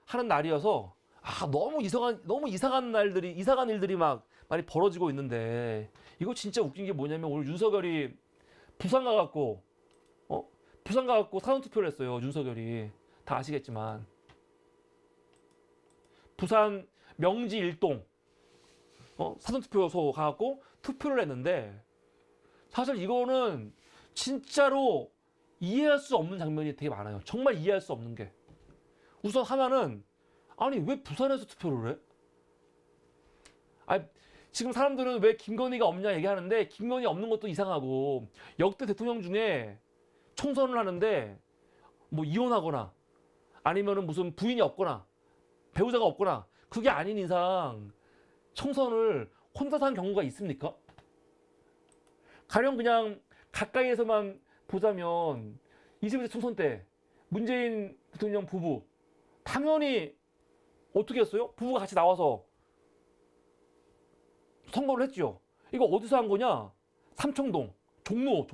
하는 날이어서 너무 이상한 날들이 이상한 일들이 막 많이 벌어지고 있는데 이거 진짜 웃긴 게 뭐냐면 오늘 윤석열이 부산 가갖고 사전투표를 했어요. 윤석열이 다 아시겠지만 부산 명지 일동 사전투표소 가갖고 투표를 했는데 사실 이거는 진짜로 이해할 수 없는 장면이 되게 많아요. 정말 이해할 수 없는 게 우선 하나는 아니 왜 부산에서 투표를 해? 아니 지금 사람들은 왜 김건희가 없냐 얘기하는데 김건희 없는 것도 이상하고 역대 대통령 중에 총선을 하는데 뭐 이혼하거나 아니면은 무슨 부인이 없거나 배우자가 없거나 그게 아닌 이상 총선을 혼자서 한 경우가 있습니까? 가령 그냥 가까이에서만 보자면 21대 총선 때 문재인 대통령 부부 당연히 어떻게 했어요? 부부가 같이 나와서 선거를 했죠. 이거 어디서 한 거냐? 삼청동, 종로.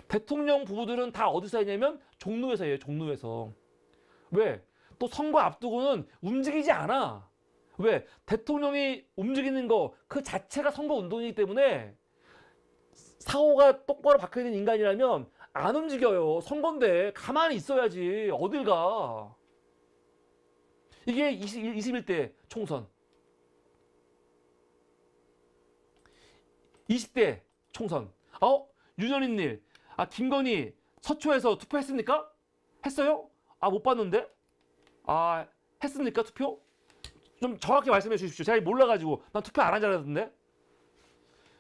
대통령 부부들은 다 어디서 했냐면 종로에서 해요. 종로에서. 왜? 또 선거 앞두고는 움직이지 않아. 왜? 대통령이 움직이는 거 그 자체가 선거 운동이기 때문에 사고가 똑바로 박혀야 되는 인간이라면 안 움직여요. 선거인데 가만히 있어야지. 어딜 가. 이게 21대 총선. 20대 총선. 윤현인님, 김건희 서초에서 투표했습니까? 했어요? 못 봤는데? 했습니까? 투표? 좀 정확히 말씀해 주십시오. 제가 몰라가지고 난 투표 안 한 줄 알았는데.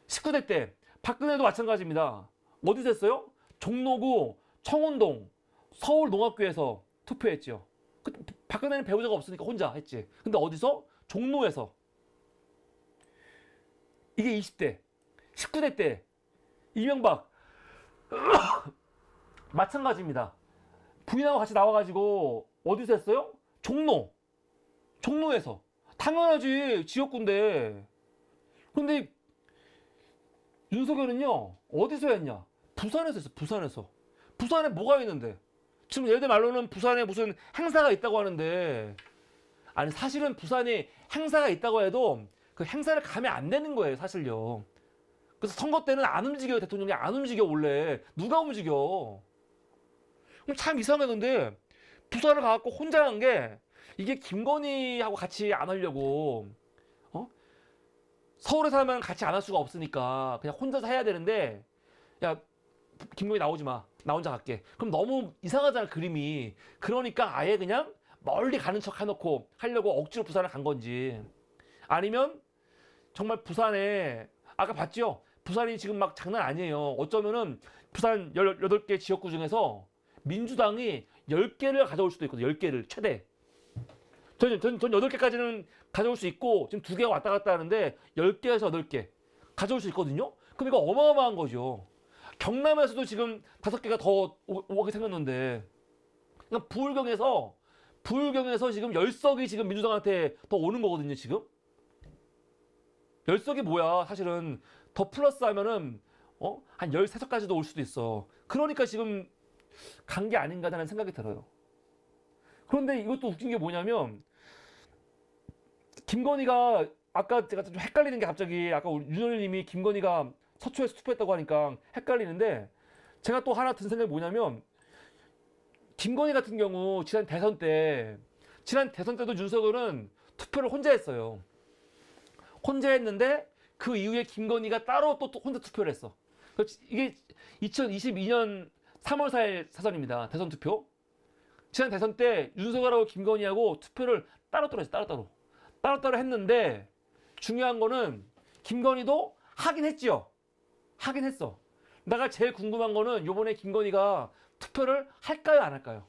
19대 때 박근혜도 마찬가지입니다. 어디서 했어요? 종로구 청운동 서울농업교에서 투표했죠. 박근혜는 배우자가 없으니까 혼자 했지. 근데 어디서? 종로에서. 이게 20대. 19대 때 이명박 마찬가지입니다. 부인하고 같이 나와가지고 어디서 했어요? 종로에서. 당연하지. 지역구인데. 근데 윤석열은요 어디서 했냐? 부산에서 했어. 부산에서. 부산에 뭐가 있는데? 지금 얘들 말로는 부산에 무슨 행사가 있다고 하는데 아니 사실은 부산에 행사가 있다고 해도 그 행사를 가면 안 되는 거예요. 사실요. 그래서 선거 때는 안 움직여요. 대통령이 안 움직여 원래. 누가 움직여? 참 이상해. 근데 부산을 가갖고 혼자 간 게 이게 김건희하고 같이 안 하려고 서울에 살면 같이 안 할 수가 없으니까 그냥 혼자서 해야 되는데 야 김건희 나오지 마. 나 혼자 갈게. 그럼 너무 이상하잖아 그림이. 그러니까 아예 그냥 멀리 가는 척 해놓고 하려고 억지로 부산을 간 건지 아니면 정말 부산에 아까 봤죠? 부산이 지금 막 장난 아니에요. 어쩌면은 부산 18개 지역구 중에서 민주당이 10개를 가져올 수도 있거든요. 10개를 최대. 전 8개까지는 가져올 수 있고 지금 2개가 왔다 갔다 하는데 10개에서 8개 가져올 수 있거든요. 그럼 이거 어마어마한 거죠. 경남에서도 지금 5개가 더 오게 생겼는데 그러니까 부울경에서 지금 10석이 지금 민주당한테 더 오는 거거든요. 지금 10석이 뭐야. 사실은 더 플러스 하면은 한 13석까지도 올 수도 있어. 그러니까 지금 간 게 아닌가라는 생각이 들어요. 그런데 이것도 웃긴 게 뭐냐면 김건희가 아까 제가 좀 헷갈리는 게 갑자기 아까 윤현일님이 김건희가 서초에서 투표했다고 하니까 헷갈리는데 제가 또 하나 든 생각이 뭐냐면 김건희 같은 경우 지난 대선 때도 윤석열은 투표를 혼자 했어요. 혼자 했는데 그 이후에 김건희가 따로 또 혼자 투표를 했어. 이게 2022년 3월 4일 사선입니다. 대선 투표. 지난 대선 때 윤석열하고 김건희하고 투표를 따로따로 했어. 따로따로 했는데 중요한 거는 김건희도 하긴 했지요. 하긴 했어. 내가 제일 궁금한 거는 요번에 김건희가 투표를 할까요 안 할까요?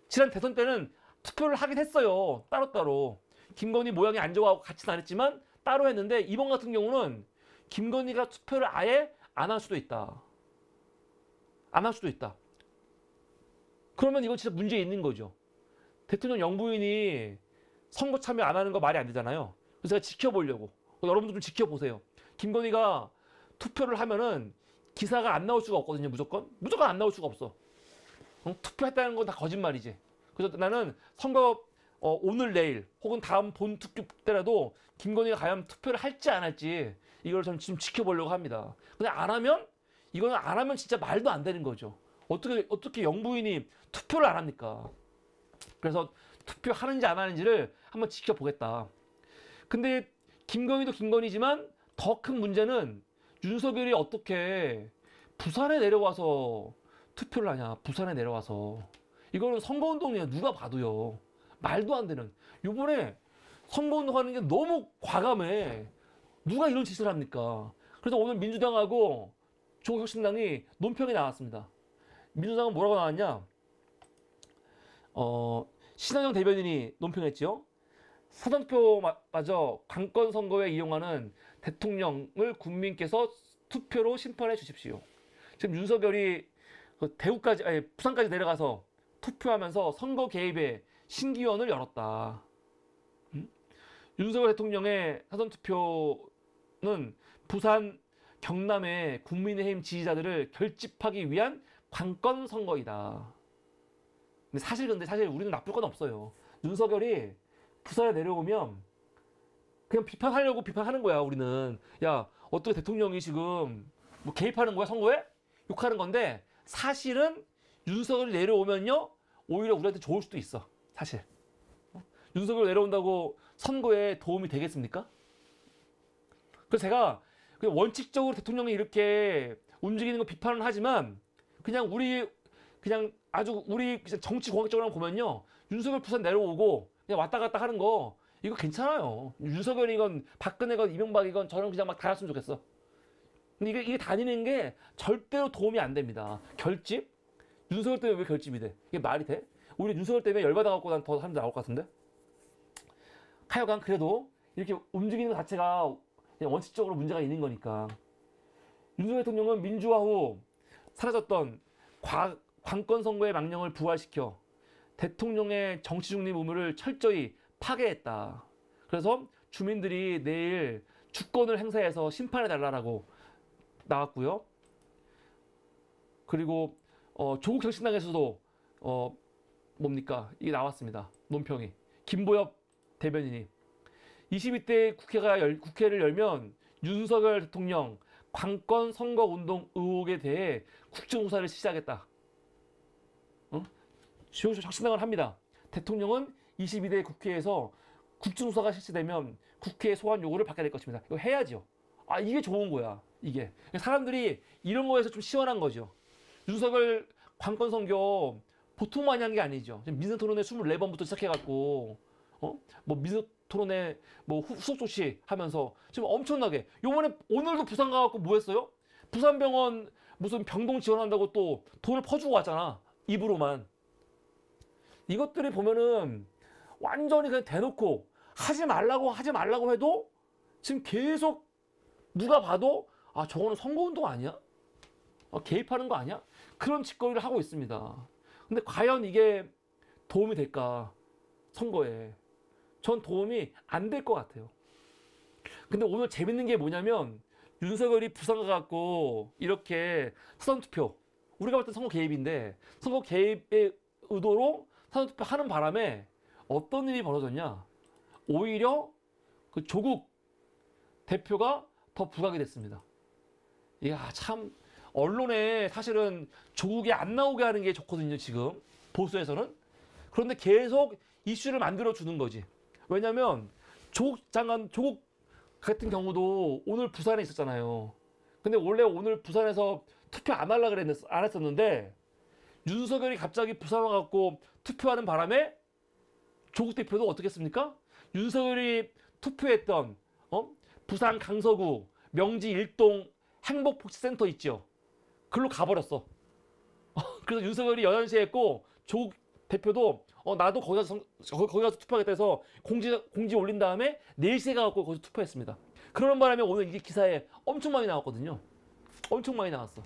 지난 대선 때는 투표를 하긴 했어요. 따로따로. 김건희 모양이 안 좋아하고 같이는 안 했지만 따로 했는데 이번 같은 경우는 김건희가 투표를 아예 안 할 수도 있다. 안 할 수도 있다. 그러면 이거 진짜 문제 있는 거죠. 대통령 영부인이 선거 참여 안 하는 거 말이 안 되잖아요. 그래서 제가 지켜보려고. 여러분도 좀 지켜보세요. 김건희가 투표를 하면은 기사가 안 나올 수가 없거든요. 무조건 안 나올 수가 없어. 투표했다는 건 다 거짓말이지. 그래서 나는 선거 오늘 내일 혹은 다음 본투표 때라도 김건희가 과연 투표를 할지 안 할지 이걸 좀 지금 지켜보려고 합니다. 근데 안 하면 이거는 안 하면 진짜 말도 안 되는 거죠. 어떻게 영부인이 투표를 안 합니까? 그래서 투표하는지 안 하는지를 한번 지켜보겠다. 근데 김건희도 김건희지만 더 큰 문제는 윤석열이 어떻게 부산에 내려와서 투표를 하냐. 부산에 내려와서. 이거는 선거운동이야. 누가 봐도요. 말도 안 되는. 요번에 선거운동하는 게 너무 과감해. 누가 이런 짓을 합니까? 그래서 오늘 민주당하고 조국혁신당이 논평이 나왔습니다. 민주당은 뭐라고 나왔냐? 신한영 대변인이 논평했지요. 사전투표마저 관건 선거에 이용하는 대통령을 국민께서 투표로 심판해 주십시오. 지금 윤석열이 부산까지 내려가서 투표하면서 선거 개입에 신기원을 열었다. 윤석열 대통령의 사전투표는 부산, 경남의 국민의힘 지지자들을 결집하기 위한 관건 선거이다. 근데 사실 우리는 나쁠 건 없어요. 윤석열이 부산에 내려오면 그냥 비판하려고 비판하는 거야. 우리는 야 어떻게 대통령이 지금 뭐 개입하는 거야 선거에? 욕하는 건데 사실은 윤석열이 내려오면요 오히려 우리한테 좋을 수도 있어. 사실 윤석열 내려온다고 선거에 도움이 되겠습니까? 그래서 제가 원칙적으로 대통령이 이렇게 움직이는 거 비판은 하지만 그냥 정치 공학적으로 보면요 윤석열 부산 내려오고 그냥 왔다 갔다 하는 거 이거 괜찮아요. 윤석열이건 박근혜건 이명박이건 저는 그냥 막 다녔으면 좋겠어. 근데 이게 다니는 게 절대로 도움이 안 됩니다. 결집? 윤석열 때문에 왜 결집이 돼? 이게 말이 돼? 오히려 윤석열 때문에 열받아갖고 난 더 사람들 나올 것 같은데? 하여간 그래도 이렇게 움직이는 것 자체가 그냥 원칙적으로 문제가 있는 거니까. 윤석열 대통령은 민주화 후 사라졌던 관건 선거의 망령을 부활시켜 대통령의 정치 중립 의무를 철저히 파괴했다. 그래서 주민들이 내일 주권을 행사해서 심판해달라고 나왔고요. 그리고 조국혁신당에서도 이게 나왔습니다. 논평이. 김보엽 대변인이 22대 국회를 열면 윤석열 대통령 관건 선거운동 의혹에 대해 국정조사를 시작했다. 혁신당을 합니다. 대통령은 22대 국회에서 국정조사가 실시되면 국회 소환 요구를 받게 될 것입니다. 이거 해야죠. 이게 좋은 거야. 이게 사람들이 이런 거에서 좀 시원한 거죠. 윤석열 관건 선거 보통 많이 한 게 아니죠. 민생토론회 24번부터 시작해갖고 뭐 민생토론회 후속 조치 하면서 지금 엄청나게 요번에 오늘도 부산 가갖고 뭐 했어요? 부산병원 무슨 병동 지원한다고 또 돈을 퍼주고 왔잖아. 입으로만. 이것들이 보면은 완전히 그냥 대놓고 하지 말라고 해도 지금 계속 누가 봐도 저거는 선거운동 아니야? 개입하는 거 아니야? 그런 짓거리를 하고 있습니다. 근데 과연 이게 도움이 될까? 선거에. 전 도움이 안 될 것 같아요. 근데 오늘 재밌는 게 뭐냐면 윤석열이 부산 가갖고 이렇게 사전투표 우리가 봤을 때 선거 개입인데 선거 개입의 의도로 사전투표 하는 바람에 어떤 일이 벌어졌냐? 오히려 그 조국 대표가 더 부각이 됐습니다. 이야 참 언론에 사실은 조국이 안 나오게 하는 게 좋거든요. 지금 보수에서는. 그런데 계속 이슈를 만들어 주는 거지. 왜냐면 조국 같은 경우도 오늘 부산에 있었잖아요. 근데 원래 오늘 부산에서 투표 안 했었는데 윤석열이 갑자기 부산 와갖고 투표하는 바람에 조국 대표도 어떻게 했습니까? 윤석열이 투표했던 부산 강서구 명지 일동 행복복지센터 있죠. 글로 가버렸어. 그래서 윤석열이 11시에 했고 조국 대표도 나도 거기 가서 투표하겠다 해서 공지 올린 다음에 4시에 가갖고 거기서 투표했습니다. 그러는 바람에 오늘 이게 기사에 엄청 많이 나왔거든요. 엄청 많이 나왔어.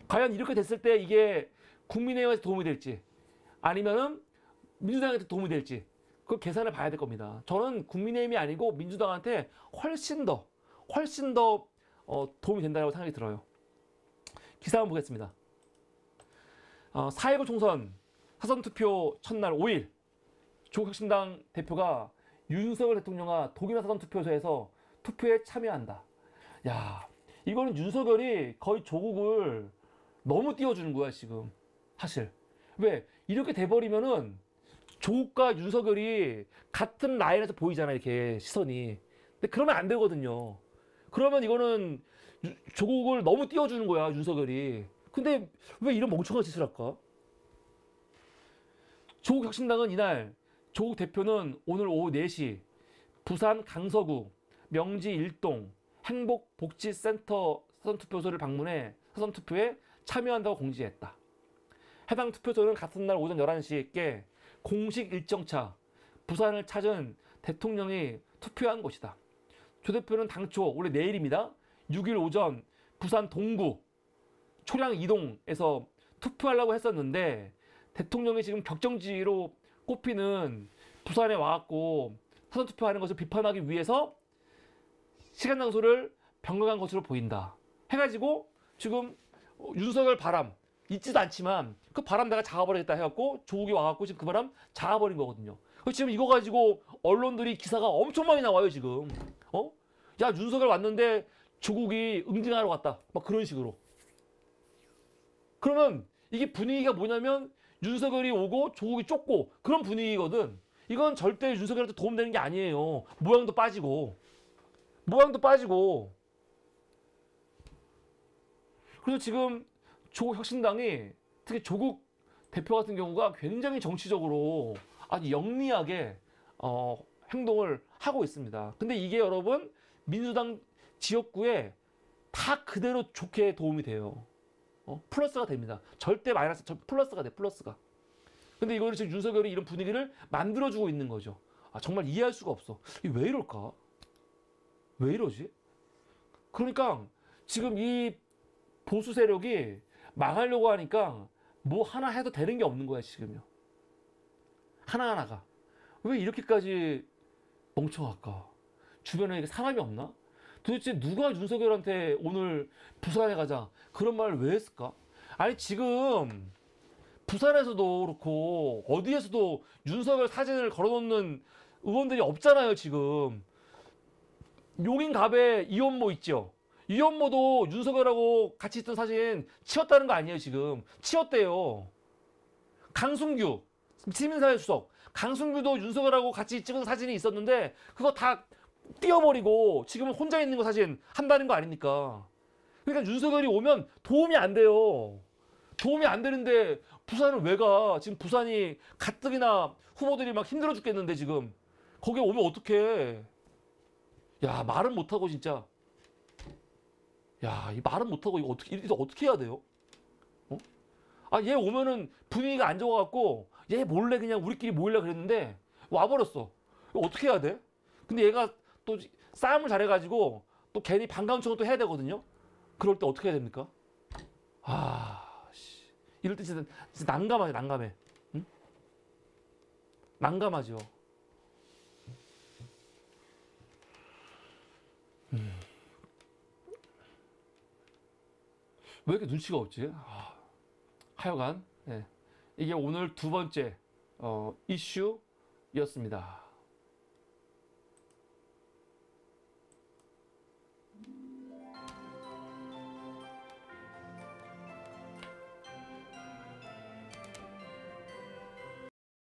과연 이렇게 됐을 때 이게 국민의힘한테 도움이 될지 아니면은 민주당한테 도움이 될지 그걸 계산해 봐야 될 겁니다. 저는 국민의힘이 아니고 민주당한테 훨씬 더 도움이 된다고 생각이 들어요. 기사 한번 보겠습니다. 4.19 총선 사전투표 첫날 5일 조국 혁신당 대표가 윤석열 대통령과 독일어 사전투표소에서 투표에 참여한다. 야, 이거는 윤석열이 거의 조국을 너무 띄워주는 거야 지금. 사실 왜 이렇게 돼버리면은 조국과 윤석열이 같은 라인에서 보이잖아, 이렇게 시선이. 근데 그러면 안 되거든요. 그러면 이거는 조국을 너무 띄워주는 거야 윤석열이. 근데 왜 이런 멍청한 짓을 할까? 조국 혁신당은 이날 조국 대표는 오늘 오후 4시 부산 강서구 명지 1동 행복복지센터 사전투표소를 방문해 사전투표에 참여한다고 공지했다. 해당 투표소는 같은 날 오전 11시께 공식 일정차 부산을 찾은 대통령이 투표한 곳이다. 조 대표는 당초 원래 내일입니다. 6일 오전 부산 동구 초량 2동에서 투표하려고 했었는데 대통령이 지금 격정지로 꼽히는 부산에 와갖고 사전투표하는 것을 비판하기 위해서 시간 장소를 변경한 것으로 보인다. 해가지고 지금 윤석열 바람 있지도 않지만 그 바람 내가 잡아버리겠다 해갖고 조국이 와갖고 지금 그 바람 잡아버린 거거든요. 지금 이거 가지고 언론들이 기사가 엄청 많이 나와요 지금. 야, 윤석열 왔는데 조국이 응징하러 갔다, 막 그런 식으로. 그러면 이게 분위기가 뭐냐면 윤석열이 오고 조국이 쫓고 그런 분위기거든. 이건 절대 윤석열한테 도움되는 게 아니에요. 모양도 빠지고. 그래서 지금 조국 혁신당이 특히 조국 대표 같은 경우가 굉장히 정치적으로 아주 영리하게 행동을 하고 있습니다. 근데 이게 여러분 민주당 지역구에 다 그대로 좋게 도움이 돼요. 플러스가 됩니다. 절대 마이너스, 플러스가 돼, 플러스가. 근데 이거를 지금 윤석열이 이런 분위기를 만들어주고 있는 거죠. 아, 정말 이해할 수가 없어. 이게 왜 이럴까? 왜 이러지? 그러니까 지금 이 보수 세력이 망하려고 하니까 뭐 하나 해도 되는 게 없는 거야 지금요. 하나하나가. 왜 이렇게까지 멍청할까? 주변에 사람이 없나? 도대체 누가 윤석열한테 오늘 부산에 가자 그런 말을 왜 했을까? 아니 지금 부산에서도 그렇고 어디에서도 윤석열 사진을 걸어놓는 의원들이 없잖아요 지금. 용인갑에 이현모 있죠? 이현모도 윤석열하고 같이 있던 사진 치웠다는 거 아니에요 지금. 치웠대요. 강승규 시민사회 수석 강승규도 윤석열하고 같이 찍은 사진이 있었는데 그거 다 띄워버리고 지금은 혼자 있는 거 사진 한다는 거 아닙니까? 그러니까 윤석열이 오면 도움이 안 돼요. 도움이 안 되는데 부산을 왜 가? 지금 부산이 가뜩이나 후보들이 막 힘들어 죽겠는데 지금 거기에 오면 어떡해? 야, 말은 못하고 진짜. 야, 이 말은 못하고 이거 어떻게 해야 돼요? 아, 얘 오면은 분위기가 안 좋아갖고 얘 몰래 그냥 우리끼리 모이려고 그랬는데 와버렸어. 이거 어떻게 해야 돼? 근데 얘가 또 싸움을 잘해가지고 또 괜히 반가운 척을 또 해야 되거든요. 그럴 때 어떻게 해야 됩니까? 아, 씨. 이럴 때 진짜 난감하죠, 난감해. 응? 난감하죠. 왜 이렇게 눈치가 없지? 하여간, 네. 이게 오늘 두 번째 이슈였습니다.